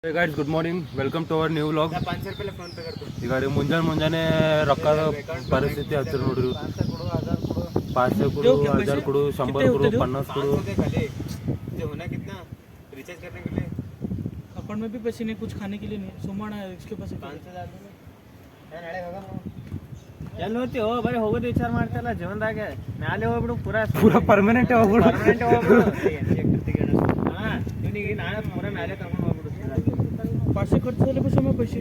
Hey guys, good morning. Welcome to our new vlog. ಈಗ ಮುಂಜಾನೆ ರೊಕ್ಕದ ಪರಿಸ್ಥಿತಿ ಹತ್ತಿರ ನೋಡ್ರಿ. 500 ಕೊಡು, 1000 ಕೊಡು, 100 ಕೊಡು, 50 ಕೊಡು. रिचार्ज करने के लिए अकाउंट में भी पैसे नहीं, कुछ खाने के लिए नहीं. सोमाना है इसके पास 5000 ಎಲ್ಲಿ ಹೋಗ್ತೀವೋ ಬರೀ ಹೋಗೋದು ವಿಚಾರ ಮಾಡ್ತಾರಲ್ಲ ಜೀವನದಾಗ ಮ್ಯಾಲೆ ಹೋಗ್ಬಿಡು ಪೂರಾ ಪರ್ಮನೆಂಟ್ ಹೋಗ್ಬಿಡು ಹಾಂ ಇವನಿಗೆ ನಾಳೆ ಪೂರಾ ಮ್ಯಾಲೆ ಕರ್ಕೊಂಡು ಹೋಗ್ಬಿಡು पाचशे खर्च झाले पैसे मग पैसे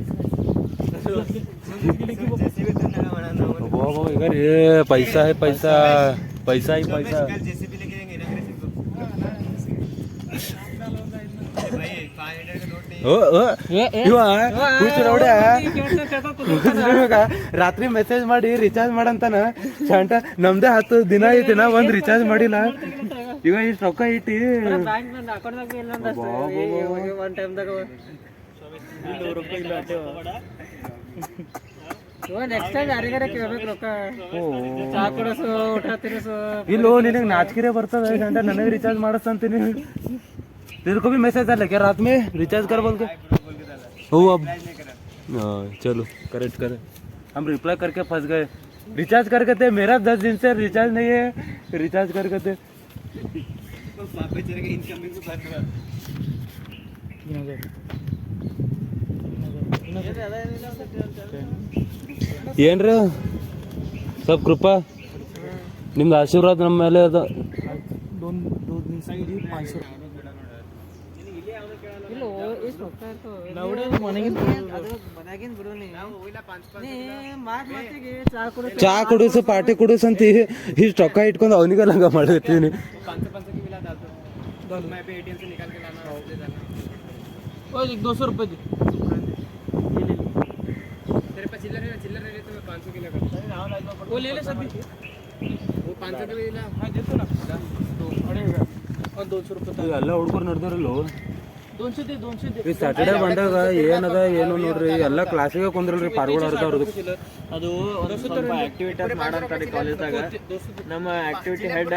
पैसा है पैसा पैसा ही पैसा जेसीबी लेके जाएंगे ना ರಾತ್ರಿ ಮೆಸೇಜ್ ಮಾಡಿ ರಿಚಾರ್ಜ್ ಮಾಡಂತಾನ ಶಾಂಟ ನಮ್ದೇ 10 ದಿನ ಐತಿ ನಾ ಒಂದ್ ರಿಚಾರ್ಜ್ ಮಾಡಿಲ್ಲ ಈಗ ಇಷ್ಟು ರೊಕ್ಕ ಐತಿ ಇಲ್ಲೋ ನಿನಗೆ ನಾಚಿಕೆ ಬರ್ತದ ಶಾಂಟ ನನಗೆ ರಿಚಾರ್ಜ್ ಮಾಡಸ್ತಂತೀನಿ तेरे को भी मैसेज आ क्या रात में रिचार्ज कर बोल के हो अब चलो करेक्ट करे हम रिप्लाई करके फंस गए रिचार्ज करके थे मेरा 10 दिन से रिचार्ज नहीं है रिचार्ज करके थे ಏನ್ರಿ सब कृपा ನಿಮ್ದು ಆಶೀರ್ವಾದ ನಮ್ಮ ಮೇಲೆ ಅದ ಚಾ ಕುಡಿಸು ಪಾರ್ಟಿ ಕುಡಿಸು ಅಂತ ಇಷ್ಟು ರೊಕ್ಕ ಇಟ್ಕೊಂಡು ಅವನಿಗೆ ಲಂಗ ಮಾಡಿರ್ತೀನಿ ₹200 तेरे पास चिल्लर है तो मैं 500 के लगा वो ले ले सभी वो 500 के लेना हाँ देतो ना और ₹200 ಎಲ್ಲ ಹುಡುಗರು ನಡೆದವ್ರಲ್ಲೋ 200 दे 200 दे ಈ ಸ್ಯಾಟರ್ಡೆ ಬಂದಾಗ ಏನದ ಏನು ನೋಡ್ರಿ ಎಲ್ಲ ಕ್ಲಾಸಿಗೆ ಕುಂದ್ರಲ್ರಿ ಪಾರ್ಗಳು ಅವ್ರದ್ದು ಅದು ಸ್ವಲ್ಪ ಆಕ್ಟಿವಿಟೀಸ್ ಮಾಡಂತಾರಿ ಕಾಲೇಜ್ದಾಗ ನಮ್ಮ ಆಕ್ಟಿವಿಟಿ ಹೆಡ್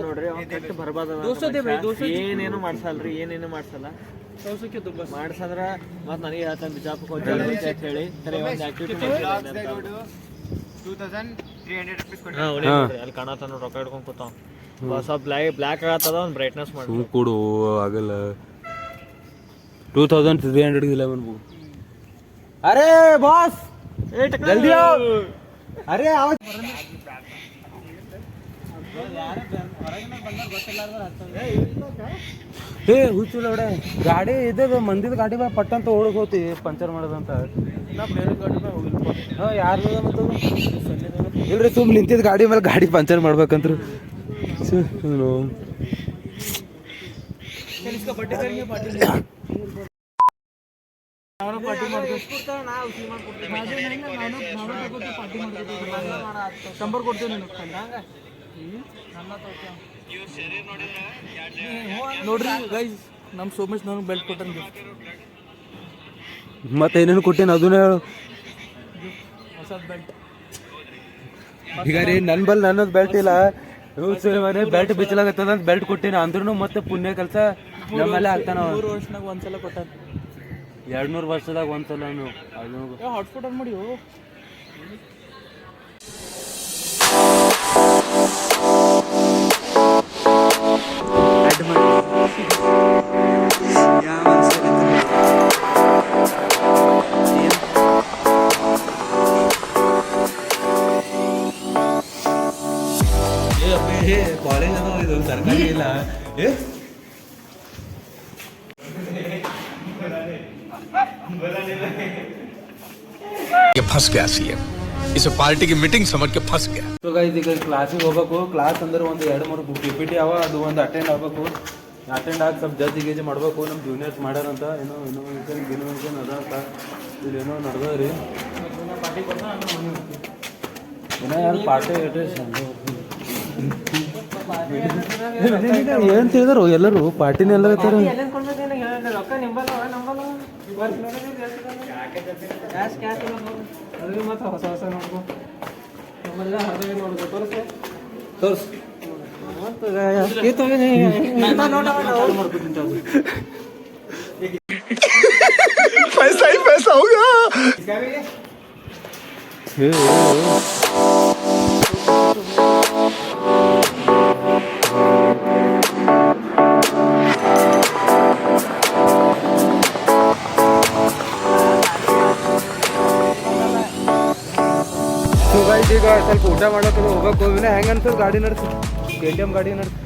ನೋಡ್ರಿ ಅವ್ನು ಕರೆಕ್ಟ್ ಬರ್ಬಾರ್ದು ಏನೇನು ಮಾಡ್ಸಲ್ರಿ ಏನೇನು ಮಾಡ್ಸಲ್ಲ ಮಾಡ್ಸಂದ್ರ ಮತ್ ನನಗೆ ಹೇಳ್ತಾನೆ ಬಿಜಾಪುರ ಹೋಗ್ತಾರೆ ಅಂತ ಹೇಳಿ ಒಂದು ಆಕ್ಟಿವಿಟಿ ಅಲ್ಲಿ ಕಾಣತ್ತ ನೋಡಿ ರೊಕ್ಕ ಹಿಡ್ಕೊಂಡು ಕೂತಾವ ಸ್ವಲ್ಪ ಬ್ಲ್ಯಾಕ್ ಆಗತ್ತದ ಒಂದು ಬ್ರೈಟ್ನೆಸ್ ಮಾಡಿ ಕೊಡು ಆಗಲ್ಲ 2311 अरे बॉस जल्दी आओ अरे आओ हे ಹುಚ್ಚುಲೋಡೆ ಗಾಡಿ ಇದೆ ಮಂದಿದ ಗಾಡಿ ಬಾ ಪಟ್ಟಂತ ಓಡಕ್ ಹೋತಿ ಪಂಚರ್ ಮಾಡೋದಂತ ನಾ ಬೇರೆ ಗಾಡಿ ಮೇಲೆ ಹೋಗಿಲ್ಪ ಹಾಂ ಯಾರ್ದು ಮತ್ತು ಇಲ್ರಿ ಸುಮ್ಮನೆ ನಿಂತಿದ್ದ ಗಾಡಿ ಮೇಲೆ ಗಾಡಿ ಪಂಚರ್ ಮಾಡ್ಬೇಕಂದ್ರು पार्टी शंबर ಕೊಡ್ತೇನೆ ನೋಡ್ರಿ ಗೈಸ್ ನಮ್ಮ ಸೋಮೇಶ್ ನನಗೆ ಬೆಲ್ಟ್ ಕೊಟ್ಟಂಗೆ ಮತ್ತೆ ಏನೇನು ಕೊಟ್ಟೇನು ಅದನ್ನ ಹೇಳು ಹೊಸ ಬೆಲ್ಟ್ ಈಗ ರೀ ನನ್ನದು ಬೆಲ್ಟ್ ಇಲ್ಲ ಮನೆ ಬೆಲ್ಟ್ ಬಿಚ್ಚಲಾಗತ್ತದ ಅಂತ ಬೆಲ್ಟ್ ಕೊಟ್ಟೇನೆ ಅಂದ್ರೂ ಮತ್ತೆ ಪುಣ್ಯ ಕೆಲಸ ನಮ್ಮಲ್ಲೇ ಆಗ್ತಾನ 3 ವರ್ಷನಾಗ ಒಂದ್ಸಲ ಕೊಟ್ಟಾನ 200 ವರ್ಷದಾಗ ಒಂದ್ಸಲ ಅದು ಹಾಟ್ಸ್ಪಾಟ್ ಆನ್ ಮಾಡಿ ಕಾಲೇಜ್ ಅದು ಇದು ಸರ್ಕಾರಿ ಇಲ್ಲ फंस गया सीएम इसे पार्टी की मीटिंग समझ के फंस गया ಸೊ ಗೈಸ್ ಈಗ ಕ್ಲಾಸಿಗೆ ಹೋಗ್ಬೇಕು ಕ್ಲಾಸ್ ಅಂದ್ರೆ ಒಂದು 2-3 PPT ಅವ ಅದು ಒಂದು ಅಟೆಂಡ್ ಆಗ್ಬೇಕು ಅಟೆಂಡ್ ಆಗಿ ಸ್ವಲ್ಪ ಜಡ್ಜ್ ಗೇಜ್ ಮಾಡ್ಬೇಕು ನಮ್ಮ ಜೂನಿಯರ್ಸ್ ಮಾಡ್ಯಾರಂತ ಏನೋ ಇನ್ವೆನ್ಷನ್ ಅದ ಅಂತ ಇಲ್ಲೇನೋ ನಡೆದವ್ರಿ ಏನೋ ಯಾರು ಪಾರ್ಟಿ ಏನು ತಿಳಿದ್ರು ಎಲ್ಲರೂ ಪಾರ್ಟಿನ ಎಲ್ಲ ಇರ್ತಾರೆ ಹೊಸ ಹೊಸ ನೋಡ್ಕೊ ನಮ್ಮೆಲ್ಲ ಹರದಾಗಿ ನೋಡ್ಕೊ ತೋರ್ಸು ಮಾಡ್ಕೊತೀನಿ ಈಗ ಸ್ವಲ್ಪ ಊಟ ಮಾಡೋಕೆ ಹೋಗಕ್ಕೆ ಹೋಗಿನ ಹೆಂಗೆ ಅನ್ಸೋದು ಗಾಡಿ ನಡೆಸಿ KTM ಗಾಡಿ ನಡೆಸಿ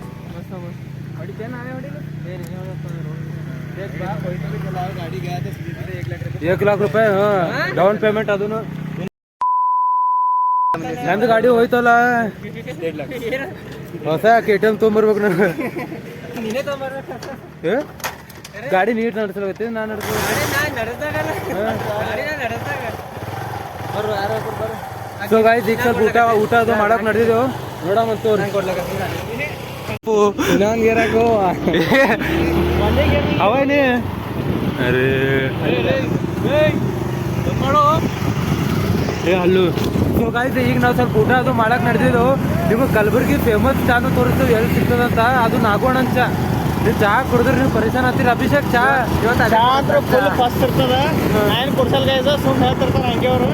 ₹1,00,000 ಹಾಂ ಡೌನ್ ಪೇಮೆಂಟ್ ಅದನ್ನು ನಂದು ಗಾಡಿ ಹೋಯ್ತಲ್ಲ ಹೊಸ KTM ತೊಗೊಂಬರ್ಬೇಕು ನಾನು ಗಾಡಿ ನೀಟ್ ನಡೆಸಲಾಗತ್ತೆ ನಾನು ಸೊ ಗಾಯ್ಸ್ ಈಗ ಸ್ವಲ್ಪ ಊಟ ಅದು ಮಾಡಕ್ ನಡೆದಿದ್ದೆವು ನೋಡ ಮತ್ತು ನಂಗೇರಾಕೋ ಅವನೇ ಅರೇ ಅಲ್ಲು ಸೊ ಗಾಯ್ಸ್ ಈಗ ನಾವು ಸ್ವಲ್ಪ ಊಟ ಅದು ಮಾಡಕ್ ನಡೆದಿದ್ದೆವು ನಿಮಗೆ ಕಲಬುರ್ಗಿ ಫೇಮಸ್ ಚಾನು ತೋರಿಸ್ತೇವೆ ಎಲ್ಲಿ ಸಿಗ್ತದಂತ ಅದು ನಾಗೋಣ ಚಾ ನೀವು ಚಾ ಕುಡಿದ್ರೆ ನೀವು ಪರಿಶಾನ್ ಆಗ್ತೀರಿ ಅಭಿಷೇಕ್ ಚಾ ಇವತ್ತು ಫುಲ್ ಫಸ್ಟ್ ಇರ್ತದ ನಾನು ಕುಡ್ಸಲ್ ಗೈಸ್ ಸುಮ್ಮನೆ ಹೇಳ್ತಿರ್ತಾರೆ ಹಂಗೆ ಅವರು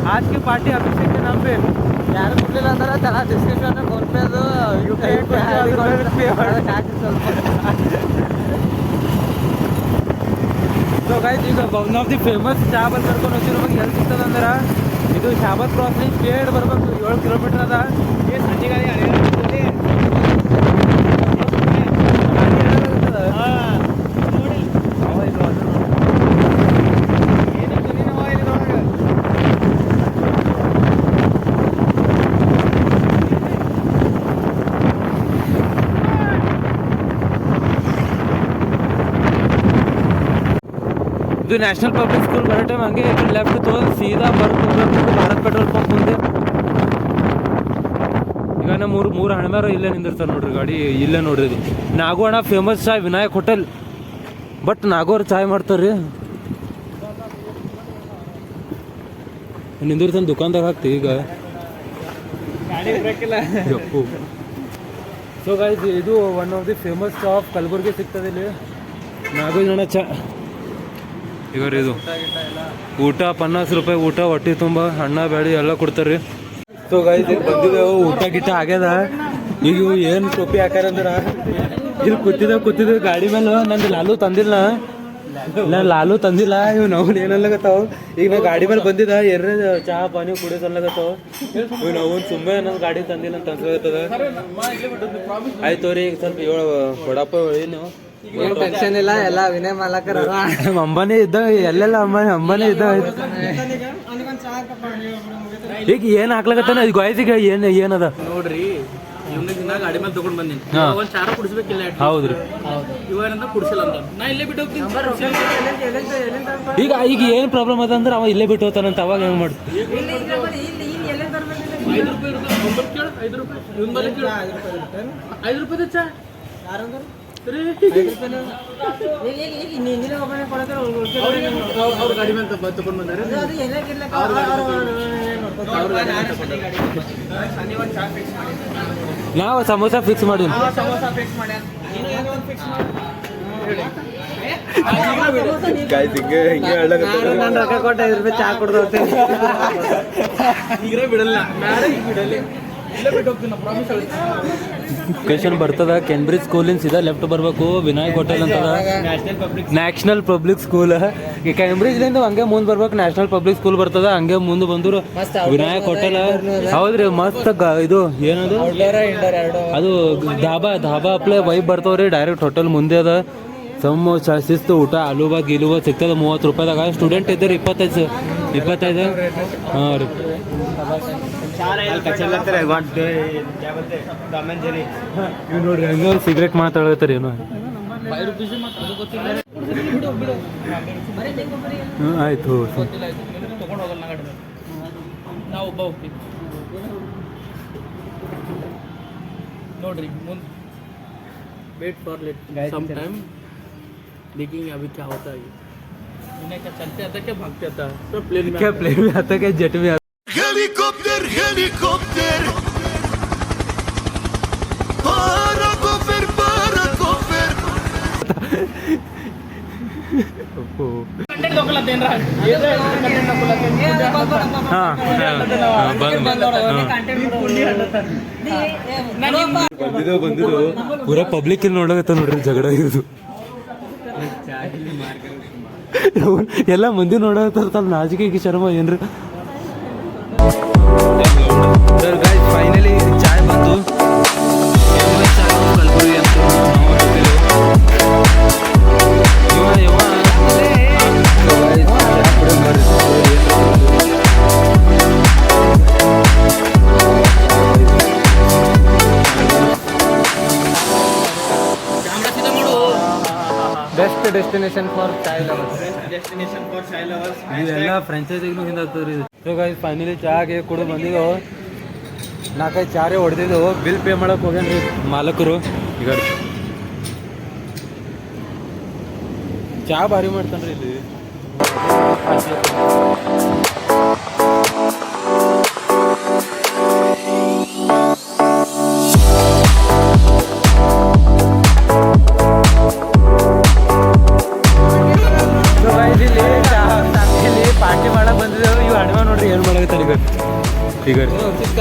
आज की पार्टी अभिषेक के नाम पे ಯಾರು ಕೊಡ್ಲಿಲ್ಲ ಅಂದ್ರೆ ತರ ಡಿಸ್ಕ್ರಿಪ್ಷನ್ ಫೋನ್ ಪೇ ಅದು ಸೊ ಗೈಸ್ ಈಗ ಒನ್ ಆಫ್ ದಿ ಫೇಮಸ್ ಚಾಬಲ್ ಕರ್ಕೊಂಡು ಹೋಗ್ತಿರೋ ಬಗ್ಗೆ ಎಲ್ಲಿ ಸಿಗ್ತದಂದ್ರೆ ಇದು ಶಾಬತ್ ಕ್ರಾಸ್ನಿಂಗ್ ಸ್ಪೀಡ್ ಬರ್ಬೇಕು 7 ಕಿಲೋಮೀಟರ್ ಅದ ಸಂಜೆ ಗಾಡಿ ಇದು ನ್ಯಾಷನಲ್ ಪಬ್ಲಿಕ್ ಸ್ಕೂಲ್ ಬರೋ ಟೈಮ್ ಹಂಗೆ ಲೆಫ್ಟ್ ತೊಗೊಂಡು ಸೀದಾ ಬರ್ಬೇಕು ಭಾರತ್ ಪೆಟ್ರೋಲ್ ಪಂಪ್ ಮುಂದೆ ಈಗ ನಮ್ಮ ಮೂರು ಹಣಮಾರು ಇಲ್ಲೇ ನಿಂದಿರ್ತಾರೆ ನೋಡ್ರಿ ಗಾಡಿ ಇಲ್ಲೇ ನೋಡ್ರಿ ಇದು ನಾಗೋಣ ಫೇಮಸ್ ಚಾಯ್ ವಿನಾಯಕ್ ಹೋಟೆಲ್ ಬಟ್ ನಾಗೋರು ಚಾಯ್ ಮಾಡ್ತಾರೆ ರೀ ನಿಂದಿರ್ತಾನೆ ದುಕಾನ್ದಾಗ ಹಾಕ್ತೀವಿ ಈಗ ಯಪ್ಪು ಸೊ ಗೈಸ್ ಇದು one of the famous shop Kalaburagi ಸಿಗ್ತದೆ ಇಲ್ಲಿ ನಾಗೋಣ ಚಾ ಈಗ ರೀ ಇದು ಊಟ ₹50 ಊಟ ಹೊಟ್ಟೆ ತುಂಬ ಹಣ್ಣ ಬೇಳೆ ಎಲ್ಲ ಕೊಡ್ತಾರೆ ರೀ ಸೊ ಗೈಸ್ ಈಗ ಬಂದಿದ್ದೆವು ಊಟ ಗಿಟ್ಟ ಆಗ್ಯದ ಈಗ ಇವು ಏನು ಟೋಪಿ ಹಾಕ್ಯಾರಂದ್ರೆ ಇಲ್ಲಿ ಕೂತಿದ್ದೇವೆ ಗಾಡಿ ಮೇಲೆ ನಂದು ಲಾಲು ತಂದಿಲ್ಲ ಇವು ನಾವು ಏನಲ್ಲಗತ್ತಾವ ಈಗ ನಾ ಗಾಡಿ ಮೇಲೆ ಬಂದಿದ್ದ ಏನ್ರ ಚಹಾ ಪಾನಿ ಕುಡಿಯೋದು ಅನ್ಲಗತ್ತಾವ ಇವು ನಾವು ಸುಮ್ಮನೆ ನನ್ನ ಗಾಡಿ ತಂದಿಲ್ಲ ಅಂತ ಅನ್ಸ್ಲತ್ತದ ಆಯ್ತು ರೀ ಈಗ ಸ್ವಲ್ಪ ವಡಾಪ ಹೇಳಿ ನೀವು ಟೆನ್ಷನ್ ಇಲ್ಲ ಎಲ್ಲ ವಿನಯ ಮಾಲಕರ ಅಂಬಾನಿ ಇದ್ದ ಎಲ್ಲೆಲ್ಲ ಅಂಬಾನಿ ಇದ್ದ ಈಗ ಏನ್ ಹಾಕ್ಲಕತ್ತಾನ ಇದು ಗಾಯ್ಸಿಗ ಏನದ ನೋಡ್ರಿ ಗಾಡಿ ಮೇಲೆ ತಗೊಂಡ್ ಬಂದಿನಿ ಒಂದ್ ಚಾರ ಕುಡಿಸ್ಬೇಕಿಲ್ಲ ಹೌದ್ರಿ ಇವೇನಂತ ಕುಡಿಸಿಲ್ಲ ಅಂತ ನಾ ಇಲ್ಲೇ ಬಿಟ್ಟು ಹೋಗ್ತೀನಿ ಈಗ ಏನ್ ಪ್ರಾಬ್ಲಮ್ ಅದ ಅಂದ್ರೆ ಅವ ಇಲ್ಲೇ ಬಿಟ್ಟು ಹೋಗ್ತಾನಂತ ಅವಾಗ ಹೆಂಗ್ ಮಾಡ್ ₹5 ಚಾ ಅವ್ರ ಗಾಡಿ ಮೇಲೆ ತಗೊಂಡ್ ಬಂದಾರೆ ನಾವು ಸಮೋಸ ಫಿಕ್ಸ್ ಮಾಡಿ ನಾನು ರೊಕ್ಕ ಕೊಟ್ಟು ₹5 ಚಾ ಕುಡ್ದು ಹೋಗ್ತೇನೆ ಈಗ ಬಿಡಲ್ಲ ಈಗ ಬಿಡಲಿ ಲೊಕೇಶನ್ ಬರ್ತದ ಕೆಂಬ್ರಿಜ್ ಸ್ಕೂಲಿಂದ ಸೀದಾ ಲೆಫ್ಟ್ ಬರ್ಬೇಕು ವಿನಾಯಕ್ ಹೋಟೆಲ್ ಅಂತದ ನ್ಯಾಷನಲ್ ಪಬ್ಲಿಕ್ ಸ್ಕೂಲ್ ಈ ಕೆಂಬ್ರಿಜ್ಲಿಂದ ಹಂಗೆ ಮುಂದೆ ಬರ್ಬೇಕು ನ್ಯಾಷನಲ್ ಪಬ್ಲಿಕ್ ಸ್ಕೂಲ್ ಬರ್ತದ ಹಂಗೆ ಮುಂದೆ ಬಂದ್ರು ವಿನಾಯಕ್ ಹೋಟೆಲ್ ಹೌದ್ರಿ ಮಸ್ತ್ ಇದು ಏನದು ಅದು ಧಾಬಾ ಅಪ್ಲೈ ವೈಬ್ ಬರ್ತಾವ್ರಿ ಡೈರೆಕ್ಟ್ ಹೋಟೆಲ್ ಮುಂದೆ ಅದ ಸಮೋಸ ಶಿಸ್ತು ಊಟ ಆಲೂಬಾ ಗೀಲುಬಾ ಸಿಗ್ತದ ₹30 ಸ್ಟೂಡೆಂಟ್ ಇದ್ದಾರೆ 25 ಹಾಂ ರೀ ಇವ್ ನೋಡ್ರಿ ಹಂಗ ಸಿಗರೇಟ್ ಮಾತಾಡತ್ತಾರೆ ಏನೋ ಆಯ್ತು ತಗೊಂಡ್ ಹೋಗಲ್ಲ ನಾವು ಒಬ್ಬ ಹೋಗ್ತೀವಿ ನೋಡ್ರಿ ಮುಂದೆ wait for let some time देखेंगे अभी क्या होता है इन्हें क्या चलते आता क्या भागते आता तो प्लेन में आता क्या जेट में हेलीकॉप्टर हेलीकॉप्टर ಬಂದಿದ್ದು ಪೂರಾ ಪಬ್ಲಿಕ್ ಇಲ್ಲಿ ನೋಡಕತ್ತ ನೋಡ್ರಿ ಜಗಳ ಇದು ಎಲ್ಲ ಮಂದಿ ನೋಡಕತ್ತಾರ ನಾಚಿಕೆ ಶರ್ಮ ಏನ್ರಿ ಫೈನಲಿ ಚಾಯ್ ಬಂತು ಕಲ್ಬುರ್ಗಿ ಅಂತ best destination for chai lovers ಇವೆಲ್ಲ ಫ್ರಾಂಚೈಸಿಗೂ ಹಿಂದಾಗ್ತದ್ರಿ ಇದು ಸೊ ಗೈಸ್ ಫೈನಲಿ ಚಾಗೆ ಕೂಡ ಬಂದಿದ್ದೆವು 4-5 ಚಾರೇ ಹೊಡೆದಿದ್ದೆವು ಬಿಲ್ ಪೇ ಮಾಡಕ್ಕೆ ಹೋಗ್ಯಾನ್ರಿ ಮಾಲಕರು ಈಗ ಚಾ ಭಾರಿ ಮಾಡ್ತಾನ್ರಿ ಇಲ್ಲಿ ಪಾರ್ಟಿ ಮಾಡಕ್ ಬಂದಿದ್ದೇವೆ ಇವು ಅಡ್ವಾ ನೋಡ್ರಿ ಏನು ಮಾಡಕತ್ತಾರ ಈಗ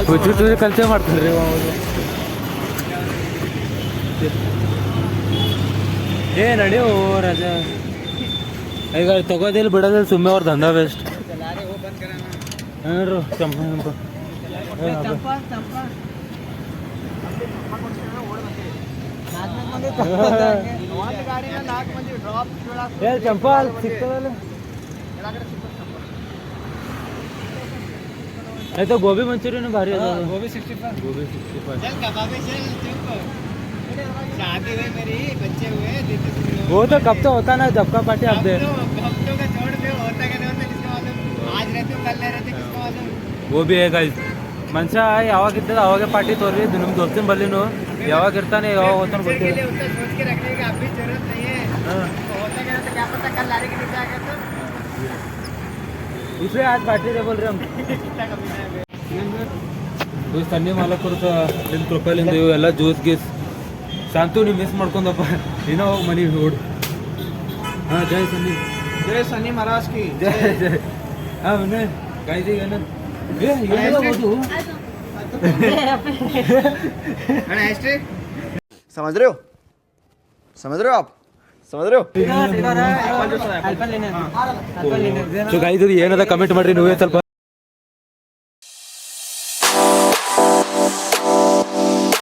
ಹುಚ್ಚು ಕಲ್ಚರ್ ಮಾಡ್ತಾನ್ರಿ ಏ ನಡೆಯೋ ರಾಜ ಈಗ ತಗೋದಿಲ್ಲ ಬಿಡೋದಿಲ್ಲ ಸುಮ್ಮನೆ ಅವ್ರ ದಂಧ ಬೆಸ್ಟ್ ನೋಡ್ರು ಚಂಪಾ ಸಿಗ್ತದಲ್ಲ ಆಯ್ತು ಗೋಬಿ ಮಂಚೂರಿಯನ್ ಭಾರಿ ಅದ ಗೋಬಿ 65 शादी हुई मेरी बच्चे हुए वो तो कब तो होता ना जब का पार्टी आप दे हफ्तों का छोड़ दे होता क्या नहीं होता किसको मालूम आज रहते हो कल नहीं रहते किसको मालूम वो भी है गाइस ಮನುಷ್ಯ ಯಾವಾಗ ಇದ್ದದ ಅವಾಗ ಪಾರ್ಟಿ ತೋರ್ರಿ ನಿಮ್ಮ ದೋಸ್ತಿನ ಬಲ್ಲಿನು ಯಾವಾಗ ಇರ್ತಾನೆ ಯಾವಾಗ ಹೋಗ್ತಾನೆ ಗೊತ್ತಿಲ್ಲ इसलिए आज पार्टी दे बोल रहे हम ಸನ್ನಿ ಮಾಲಕರು ನಿಮ್ಮ ಪ್ರೊಫೈಲಿಂದ ಇವೆಲ್ಲ ಜ್ಯೂಸ್ ಗೀಸ್ ಶಾಂತು ನೀವು ಮಿಸ್ ಮಾಡ್ಕೊಂಡಪ್ಪ ಏನೋ ಹೋಗಿ ಮನೆಗೆ ನೋಡು ಹಾಂ ಜೈ ಸನ್ನಿ ಮಹಾರಾಜ್ ಕಿ ಜೈ ಜೈ ಹಾಂ ವಿನಯ್ ಗಾಯ್ದಿಗೆ ಏನದು समझ रहे हो आप समझ रहे हो ಸೊ ಗಾಯ್ದು ಏನದ ಕಮೆಂಟ್ ಮಾಡ್ರಿ ನೀವೇ ಸ್ವಲ್ಪ